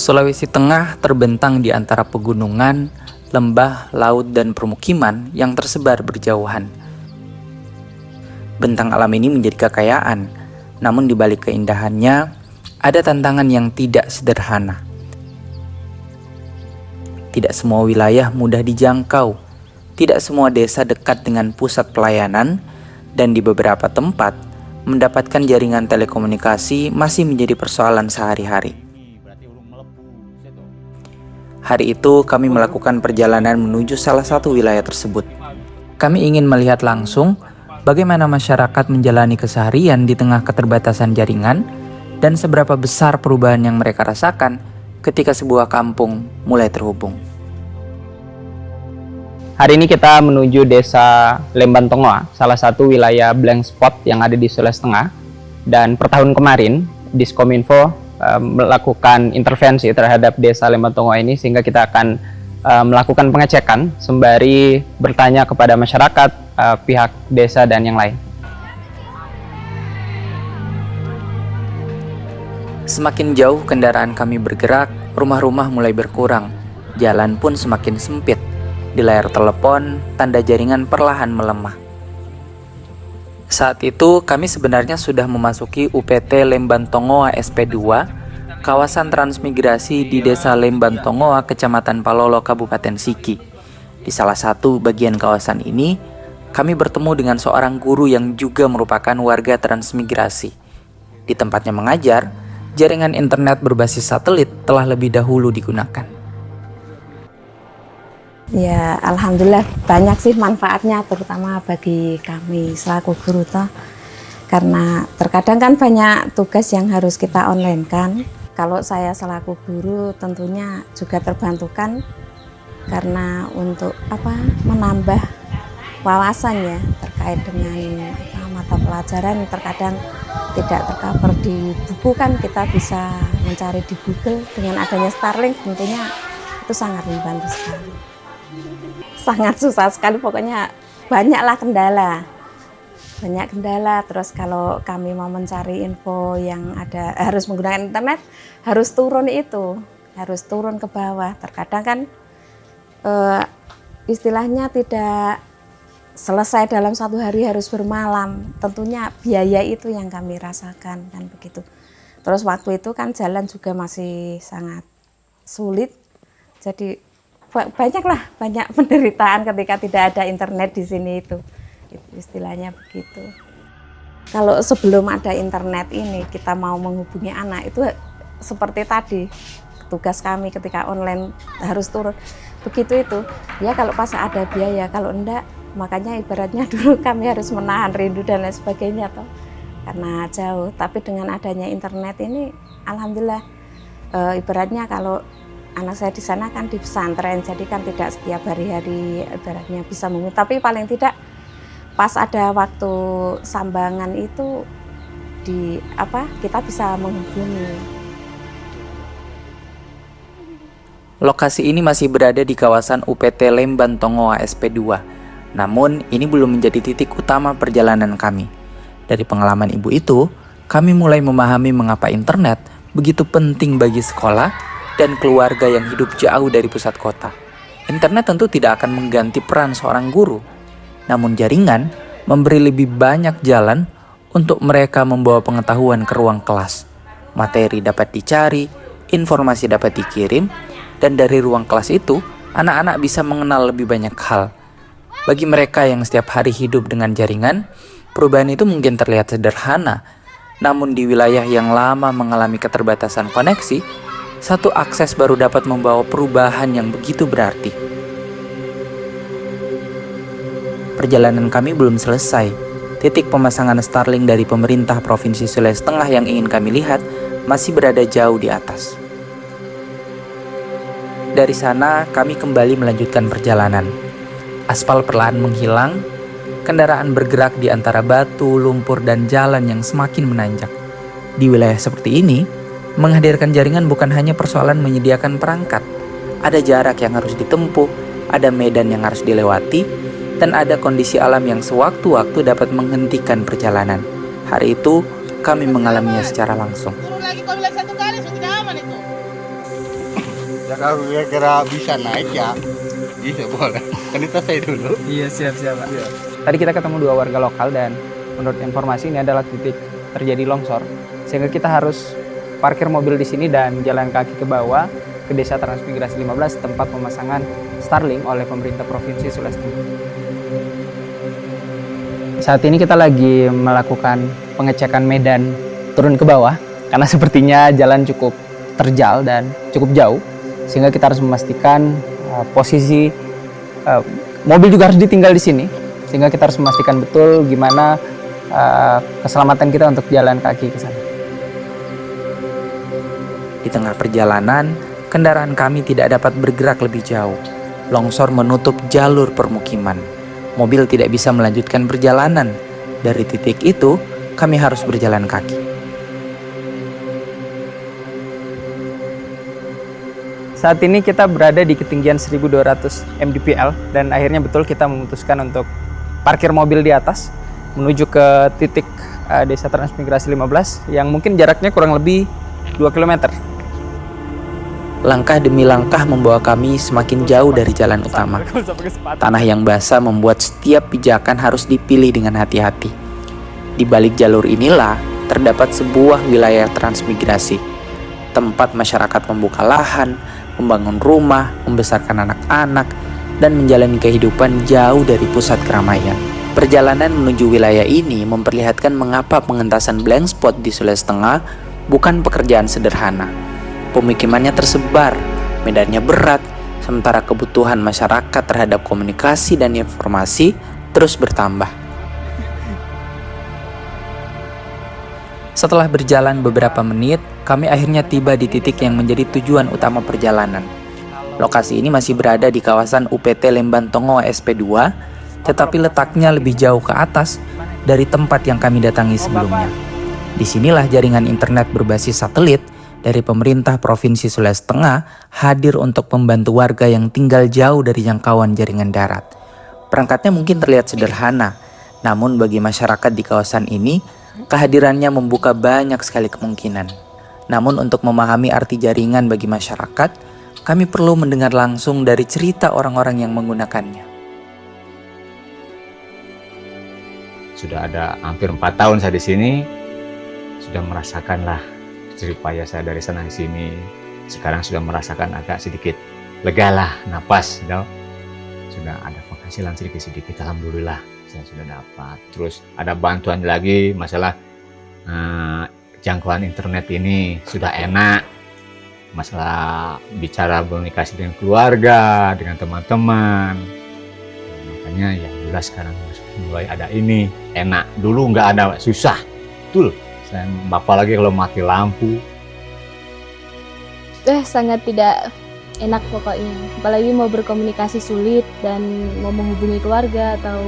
Sulawesi Tengah terbentang di antara pegunungan, lembah, laut, dan permukiman yang tersebar berjauhan. Bentang alam ini menjadi kekayaan, namun di balik keindahannya, ada tantangan yang tidak sederhana. Tidak semua wilayah mudah dijangkau, tidak semua desa dekat dengan pusat pelayanan, dan di beberapa tempat, mendapatkan jaringan telekomunikasi masih menjadi persoalan sehari-hari. Hari itu kami melakukan perjalanan menuju salah satu wilayah tersebut. Kami ingin melihat langsung bagaimana masyarakat menjalani keseharian di tengah keterbatasan jaringan dan seberapa besar perubahan yang mereka rasakan ketika sebuah kampung mulai terhubung. Hari ini kita menuju desa Lemban Tongoa, salah satu wilayah blank spot yang ada di Sulawesi Tengah. Dan per tahun kemarin, Diskominfo melakukan intervensi terhadap desa Lemban Tongoa ini, sehingga kita akan melakukan pengecekan sembari bertanya kepada masyarakat, pihak desa, dan yang lain. Semakin jauh kendaraan kami bergerak, rumah-rumah mulai berkurang, jalan pun semakin sempit. Di layar telepon, tanda jaringan perlahan melemah. Saat itu, kami sebenarnya sudah memasuki UPT Lemban Tongoa SP2, kawasan transmigrasi di Desa Lemban Tongoa, Kecamatan Palolo, Kabupaten Sigi. Di salah satu bagian kawasan ini, kami bertemu dengan seorang guru yang juga merupakan warga transmigrasi. Di tempatnya mengajar, jaringan internet berbasis satelit telah lebih dahulu digunakan. Ya, alhamdulillah banyak sih manfaatnya, terutama bagi kami selaku guru toh. Karena terkadang kan banyak tugas yang harus kita online kan. Kalau saya selaku guru tentunya juga terbantukan karena untuk menambah wawasan ya terkait dengan mata pelajaran terkadang tidak tercover di buku kan, kita bisa mencari di Google. Dengan adanya Starlink tentunya itu sangat membantu sekali. Sangat susah sekali, pokoknya banyaklah kendala. Banyak kendala, terus kalau kami mau mencari info yang ada harus menggunakan internet, harus turun ke bawah. Terkadang kan istilahnya tidak selesai dalam satu hari, harus bermalam. Tentunya biaya itu yang kami rasakan kan begitu. Terus waktu itu kan jalan juga masih sangat sulit, jadi banyak penderitaan ketika tidak ada internet di sini itu istilahnya begitu. Kalau sebelum ada internet ini kita mau menghubungi anak itu seperti tadi tugas kami ketika online harus turun begitu itu ya, kalau pas ada biaya, kalau enggak makanya ibaratnya dulu kami harus menahan rindu dan lain sebagainya toh karena jauh. Tapi dengan adanya internet ini alhamdulillah, ibaratnya kalau anak saya di sana kan di pesantren, jadi kan tidak setiap hari-hari ibaratnya bisa menghubungi, tapi paling tidak pas ada waktu sambangan itu kita bisa menghubungi. Lokasi ini masih berada di kawasan UPT Lemban Tongoa SP2. Namun, ini belum menjadi titik utama perjalanan kami. Dari pengalaman ibu itu, kami mulai memahami mengapa internet begitu penting bagi sekolah dan keluarga yang hidup jauh dari pusat kota. Internet tentu tidak akan mengganti peran seorang guru, namun jaringan memberi lebih banyak jalan untuk mereka membawa pengetahuan ke ruang kelas. Materi dapat dicari, informasi dapat dikirim, dan dari ruang kelas itu, anak-anak bisa mengenal lebih banyak hal. Bagi mereka yang setiap hari hidup dengan jaringan, perubahan itu mungkin terlihat sederhana, namun di wilayah yang lama mengalami keterbatasan koneksi, satu akses baru dapat membawa perubahan yang begitu berarti. Perjalanan kami belum selesai. Titik pemasangan Starlink dari pemerintah Provinsi Sulawesi Tengah yang ingin kami lihat masih berada jauh di atas. Dari sana, kami kembali melanjutkan perjalanan. Aspal perlahan menghilang, kendaraan bergerak di antara batu, lumpur, dan jalan yang semakin menanjak. Di wilayah seperti ini, menghadirkan jaringan bukan hanya persoalan menyediakan perangkat. Ada jarak yang harus ditempuh, ada medan yang harus dilewati, dan ada kondisi alam yang sewaktu-waktu dapat menghentikan perjalanan. Hari itu, kami mengalaminya secara langsung. kalau kira-kira bisa naik ya bisa boleh. Kan kita saya dulu. Iya, siap-siap Pak. Tadi kita ketemu 2 warga lokal dan menurut informasi ini adalah titik terjadi longsor. Sehingga kita harus parkir mobil di sini dan jalan kaki ke bawah ke Desa Transmigrasi 15 tempat pemasangan Starlink oleh pemerintah Provinsi Sulawesi Tengah. Saat ini kita lagi melakukan pengecekan medan turun ke bawah karena sepertinya jalan cukup terjal dan cukup jauh, sehingga kita harus memastikan posisi mobil juga harus ditinggal di sini, sehingga kita harus memastikan betul gimana keselamatan kita untuk jalan kaki ke sana. Di tengah perjalanan, kendaraan kami tidak dapat bergerak lebih jauh. Longsor menutup jalur permukiman. Mobil tidak bisa melanjutkan perjalanan. Dari titik itu, kami harus berjalan kaki. Saat ini kita berada di ketinggian 1200 mdpl dan akhirnya betul kita memutuskan untuk parkir mobil di atas menuju ke titik Desa Transmigrasi 15 yang mungkin jaraknya kurang lebih 2 km. Langkah demi langkah membawa kami semakin jauh dari jalan utama. Tanah yang basah membuat setiap pijakan harus dipilih dengan hati-hati. Di balik jalur inilah terdapat sebuah wilayah transmigrasi, tempat masyarakat membuka lahan, membangun rumah, membesarkan anak-anak, dan menjalani kehidupan jauh dari pusat keramaian. Perjalanan menuju wilayah ini memperlihatkan mengapa pengentasan blank spot di Sulawesi Tengah bukan pekerjaan sederhana. Pemukimannya tersebar, medannya berat, sementara kebutuhan masyarakat terhadap komunikasi dan informasi terus bertambah. Setelah berjalan beberapa menit, kami akhirnya tiba di titik yang menjadi tujuan utama perjalanan. Lokasi ini masih berada di kawasan UPT Lembantongo SP2, tetapi letaknya lebih jauh ke atas dari tempat yang kami datangi sebelumnya. Disinilah jaringan internet berbasis satelit dari pemerintah Provinsi Sulawesi Tengah hadir untuk membantu warga yang tinggal jauh dari jangkauan jaringan darat. Perangkatnya mungkin terlihat sederhana, namun bagi masyarakat di kawasan ini, kehadirannya membuka banyak sekali kemungkinan. Namun untuk memahami arti jaringan bagi masyarakat, kami perlu mendengar langsung dari cerita orang-orang yang menggunakannya. Sudah ada hampir 4 tahun saya di sini, sudah merasakanlah jerih payah saya dari sana ke sini. Sekarang sudah merasakan agak sedikit lega lah, napas, sudah ada penghasilan sedikit-sedikit, alhamdulillah saya sudah dapat. Terus ada bantuan lagi masalah jangkauan internet ini sudah enak, masalah bicara komunikasi dengan keluarga, dengan teman-teman. Makanya ya jelas sekarang mulai ada ini enak, dulu nggak ada, susah betul. Saya bapak lagi kalau mati lampu sangat tidak enak pokoknya, apalagi mau berkomunikasi sulit dan mau menghubungi keluarga atau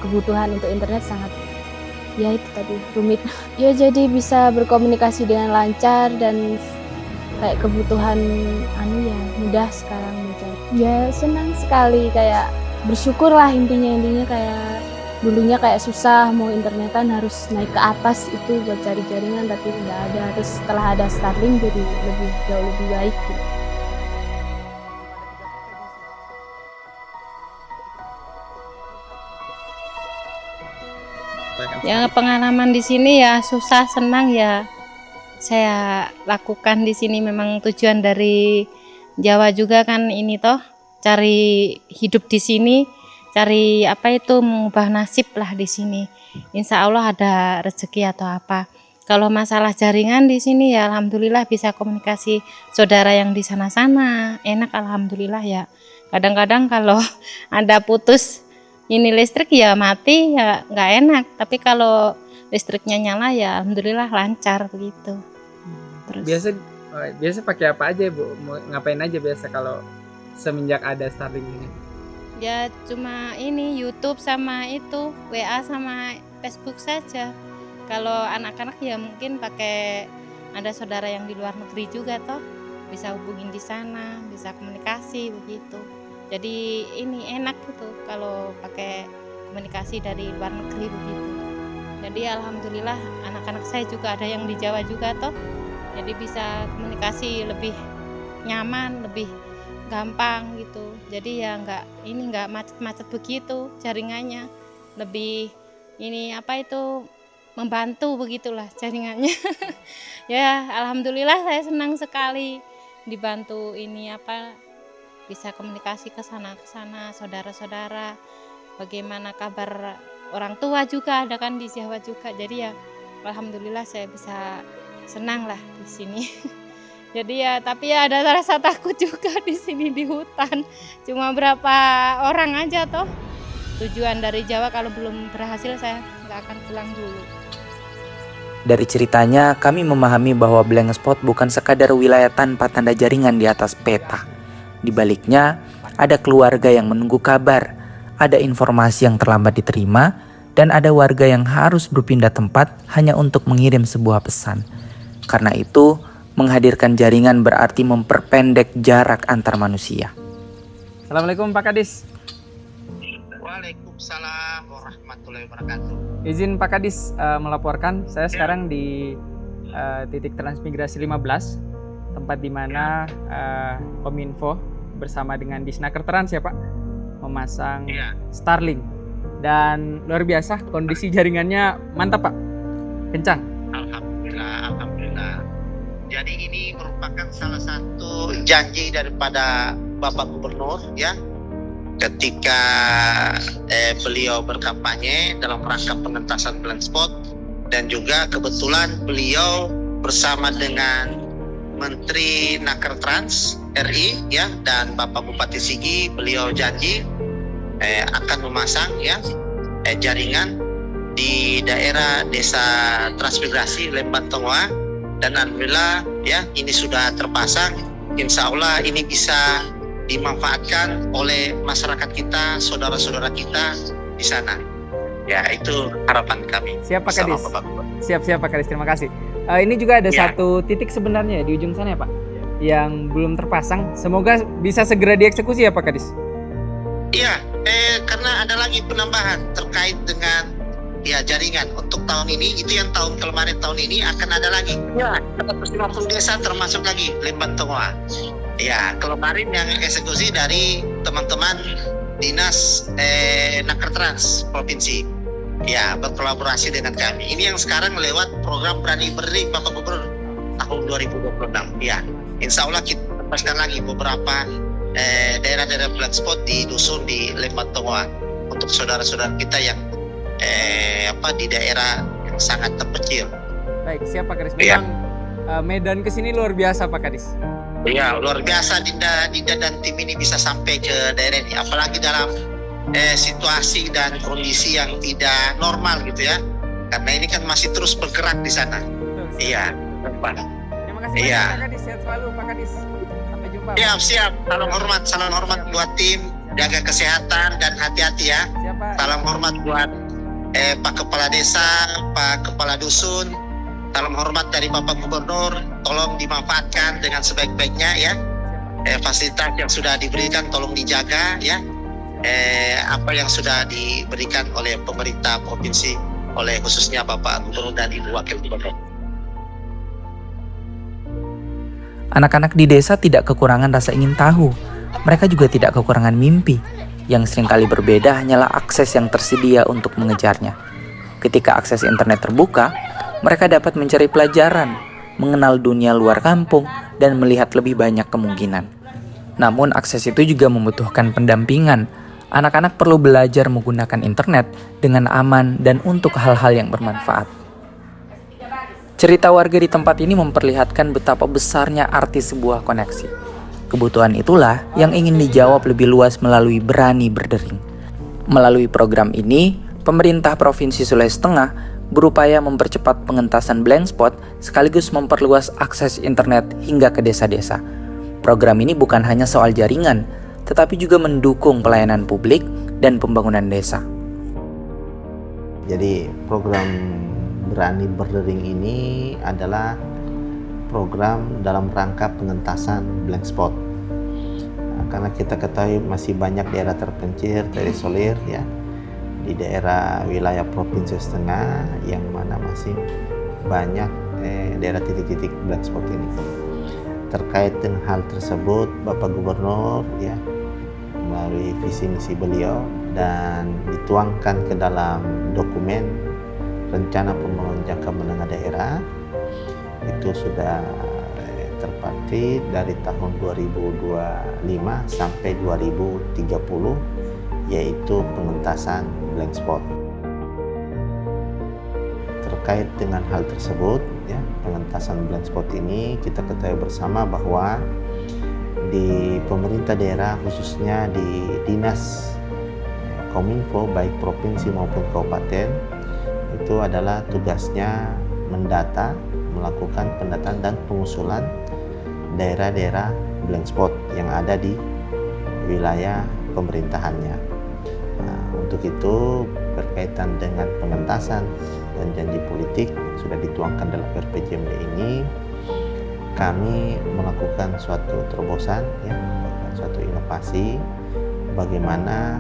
kebutuhan untuk internet sangat, ya itu tadi, rumit. Ya jadi bisa berkomunikasi dengan lancar dan kayak kebutuhan ya mudah sekarang mencari. Ya senang sekali, kayak bersyukur lah intinya kayak dulunya kayak susah mau internetan harus naik ke atas itu buat cari jaringan, tapi nggak ada. Terus setelah ada Starlink jadi jauh lebih baik gitu. Ya pengalaman di sini ya susah senang ya saya lakukan di sini, memang tujuan dari Jawa juga kan ini toh, cari hidup di sini, cari mengubah nasib lah di sini. Insya Allah ada rezeki atau apa. Kalau masalah jaringan di sini ya alhamdulillah bisa komunikasi saudara yang di sana-sana, enak alhamdulillah ya. Kadang-kadang kalau ada putus ini listrik ya mati ya nggak enak, tapi kalau listriknya nyala ya alhamdulillah lancar begitu. Terus Biasa pakai apa aja Bu? Ngapain aja biasa kalau semenjak ada Starlink ini? ya cuma ini YouTube sama itu WA sama Facebook saja. Kalau anak-anak ya mungkin pakai, ada saudara yang di luar negeri juga toh, bisa hubungin di sana, bisa komunikasi begitu. Jadi ini enak gitu kalau pakai komunikasi dari luar negeri begitu. Jadi alhamdulillah anak-anak saya juga ada yang di Jawa juga toh, jadi bisa komunikasi lebih nyaman, lebih gampang gitu. Jadi ya nggak macet-macet begitu jaringannya, lebih membantu begitulah jaringannya. Ya alhamdulillah saya senang sekali dibantu bisa komunikasi ke sana saudara-saudara, bagaimana kabar orang tua juga ada kan di Jawa juga, jadi ya alhamdulillah saya bisa senang lah di sini. Jadi ya tapi ya ada rasa takut juga di sini di hutan, cuma berapa orang aja toh. Tujuan dari Jawa kalau belum berhasil saya nggak akan pulang dulu. Dari ceritanya, kami memahami bahwa blank spot bukan sekadar wilayah tanpa tanda jaringan di atas peta. Di baliknya, ada keluarga yang menunggu kabar, ada informasi yang terlambat diterima, dan ada warga yang harus berpindah tempat hanya untuk mengirim sebuah pesan. Karena itu, menghadirkan jaringan berarti memperpendek jarak antar manusia. Assalamualaikum Pak Kadis. Waalaikumsalam warahmatullahi wabarakatuh. Izin Pak Kadis melaporkan, saya sekarang di titik transmigrasi 15, tempat di mana Kominfo bersama dengan Disnaker Trans ya Pak, memasang Starlink. Dan luar biasa, kondisi jaringannya mantap Pak, kencang. Alhamdulillah. Jadi ini merupakan salah satu janji daripada Bapak Gubernur ya, ketika beliau berkampanye dalam rangka pengentasan blank spot, dan juga kebetulan beliau bersama dengan Menteri Naker Trans RI ya dan Bapak Bupati Sigi, beliau janji akan memasang jaringan di daerah Desa Transmigrasi Lembantongoa, dan alhamdulillah ya ini sudah terpasang. Insya Allah ini bisa dimanfaatkan oleh masyarakat kita, saudara-saudara kita di sana. Ya, itu harapan kami. Siap Pak Kadis. Siap Pak Kadis, terima kasih. Ini juga ada satu titik sebenarnya di ujung sana ya Pak, yang belum terpasang. Semoga bisa segera dieksekusi ya Pak Kadis. Iya, karena ada lagi penambahan terkait dengan jaringan untuk tahun ini. Itu yang tahun ini akan ada lagi. Ya, 150 desa termasuk lagi Lembantongoa. Ya, kemarin yang eksekusi dari teman-teman Dinas Naker Trans Provinsi. Ya, berkolaborasi dengan kami. Ini yang sekarang lewat program Berani Berdiri Bapak Gubernur tahun 2026. Ya, insya Allah kita lepaskan lagi beberapa daerah-daerah blank spot di dusun di Lembantongoa untuk saudara-saudara kita yang di daerah yang sangat terpencil. Baik, siap Pak Kadis. Memang medan kesini luar biasa Pak Kadis. Ya, luar biasa Dinda dan tim ini bisa sampai ke daerah ini, apalagi dalam situasi dan kondisi yang tidak normal gitu ya, karena ini kan masih terus bergerak di sana. Iya, Pak. Terima kasih banyak Pak Kadis, sehat selalu Pak Kadis. Sampai jumpa. Siap. Salam hormat buat tim, jaga kesehatan dan hati-hati ya. Siap, salam hormat buat Pak Kepala Desa, Pak Kepala Dusun. Salam hormat dari Bapak Gubernur, tolong dimanfaatkan dengan sebaik-baiknya ya. Fasilitas yang sudah diberikan tolong dijaga ya. Apa yang sudah diberikan oleh pemerintah provinsi, oleh khususnya Bapak Gubernur dan Ibu Wakil Gubernur. Anak-anak di desa tidak kekurangan rasa ingin tahu. Mereka juga tidak kekurangan mimpi. Yang seringkali berbeda hanyalah akses yang tersedia untuk mengejarnya. Ketika akses internet terbuka, mereka dapat mencari pelajaran, mengenal dunia luar kampung, dan melihat lebih banyak kemungkinan. Namun akses itu juga membutuhkan pendampingan. Anak-anak perlu belajar menggunakan internet dengan aman dan untuk hal-hal yang bermanfaat. Cerita warga di tempat ini memperlihatkan betapa besarnya arti sebuah koneksi. Kebutuhan itulah yang ingin dijawab lebih luas melalui Berani Berdering. Melalui program ini, pemerintah Provinsi Sulawesi Tengah berupaya mempercepat pengentasan blank spot sekaligus memperluas akses internet hingga ke desa-desa. Program ini bukan hanya soal jaringan, tetapi juga mendukung pelayanan publik dan pembangunan desa. Jadi program Berani Berdering ini adalah program dalam rangka pengentasan blank spot. Karena kita ketahui masih banyak daerah terpencil, terisolir ya, di daerah wilayah Provinsi Tengah yang mana masih banyak daerah titik-titik blank spot ini. terkait dengan hal tersebut Bapak Gubernur ya melalui visi misi beliau dan dituangkan ke dalam dokumen rencana pembangunan jangka menengah daerah itu sudah terpatri dari tahun 2025 sampai 2030 yaitu pengentasan blank spot. Terkait dengan hal tersebut ya, pengentasan blank spot ini kita ketahui bersama bahwa di pemerintah daerah khususnya di dinas Kominfo baik provinsi maupun kabupaten itu adalah tugasnya mendata, melakukan pendataan dan pengusulan daerah-daerah blank spot yang ada di wilayah pemerintahannya. Nah, untuk itu berkaitan dengan pengentasan dan janji politik yang sudah dituangkan dalam RPJMD ini, kami melakukan suatu terobosan, ya, suatu inovasi bagaimana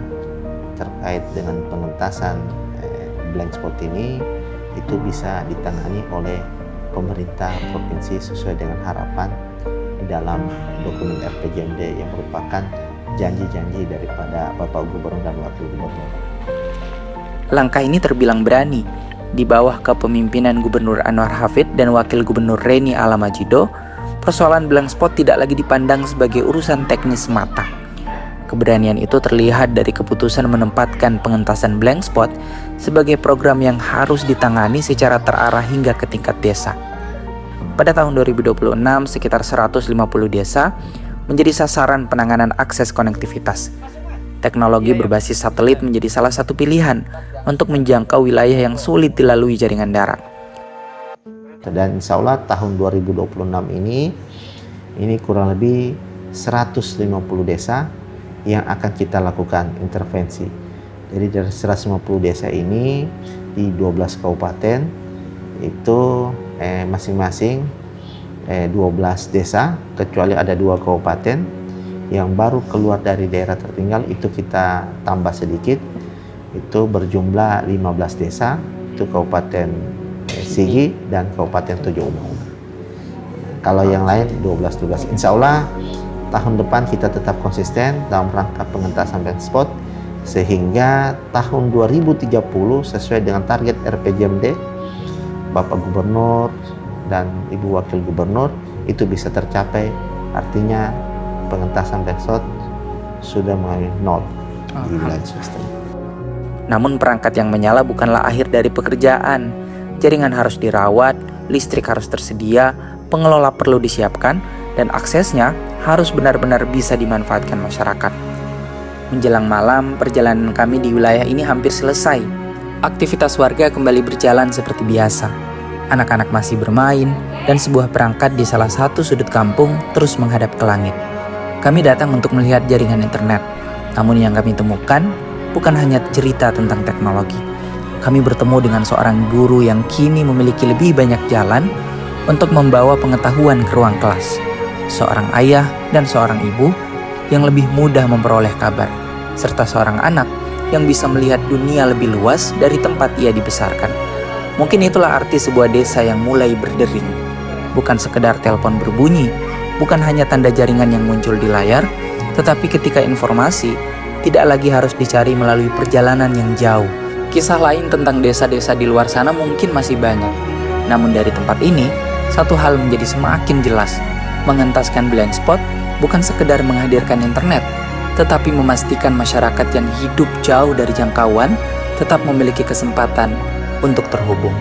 terkait dengan pengentasan blank spot ini itu bisa ditangani oleh pemerintah provinsi sesuai dengan harapan di dalam dokumen RPJMD yang merupakan janji-janji daripada Bapak Gubernur dan Wakil Gubernur. Langkah ini terbilang berani. Di bawah kepemimpinan Gubernur Anwar Hafid dan Wakil Gubernur Reni Alamajido, persoalan blank spot tidak lagi dipandang sebagai urusan teknis semata. Keberanian itu terlihat dari keputusan menempatkan pengentasan blank spot sebagai program yang harus ditangani secara terarah hingga ke tingkat desa. Pada tahun 2026, sekitar 150 desa menjadi sasaran penanganan akses konektivitas. Teknologi berbasis satelit menjadi salah satu pilihan untuk menjangkau wilayah yang sulit dilalui jaringan darat. Dan insya Allah tahun 2026 ini kurang lebih 150 desa yang akan kita lakukan intervensi. Jadi dari 150 desa ini di 12 kabupaten itu masing-masing 12 desa, kecuali ada 2 kabupaten yang baru keluar dari daerah tertinggal itu kita tambah sedikit, itu berjumlah 15 desa, itu Kabupaten Sigi dan Kabupaten Tojo Umang. Kalau yang lain 12 tugas. Insya Allah tahun depan kita tetap konsisten dalam rangka pengentasan blank spot sehingga tahun 2030 sesuai dengan target RPJMD Bapak Gubernur dan Ibu Wakil Gubernur itu bisa tercapai, artinya pengentasan blank spot sudah mengalami nol di wilayah swasta. Namun perangkat yang menyala bukanlah akhir dari pekerjaan. Jaringan harus dirawat, listrik harus tersedia, pengelola perlu disiapkan, dan aksesnya harus benar-benar bisa dimanfaatkan masyarakat. Menjelang malam, perjalanan kami di wilayah ini hampir selesai. Aktivitas warga kembali berjalan seperti biasa. Anak-anak masih bermain, dan sebuah perangkat di salah satu sudut kampung terus menghadap ke langit. Kami datang untuk melihat jaringan internet, namun yang kami temukan bukan hanya cerita tentang teknologi. Kami bertemu dengan seorang guru yang kini memiliki lebih banyak jalan untuk membawa pengetahuan ke ruang kelas. Seorang ayah dan seorang ibu yang lebih mudah memperoleh kabar, serta seorang anak yang bisa melihat dunia lebih luas dari tempat ia dibesarkan. Mungkin itulah arti sebuah desa yang mulai berdering. Bukan sekedar telepon berbunyi, bukan hanya tanda jaringan yang muncul di layar, tetapi ketika informasi tidak lagi harus dicari melalui perjalanan yang jauh. Kisah lain tentang desa-desa di luar sana mungkin masih banyak. Namun dari tempat ini, satu hal menjadi semakin jelas. Mengentaskan blank spot bukan sekedar menghadirkan internet, tetapi memastikan masyarakat yang hidup jauh dari jangkauan tetap memiliki kesempatan untuk terhubung.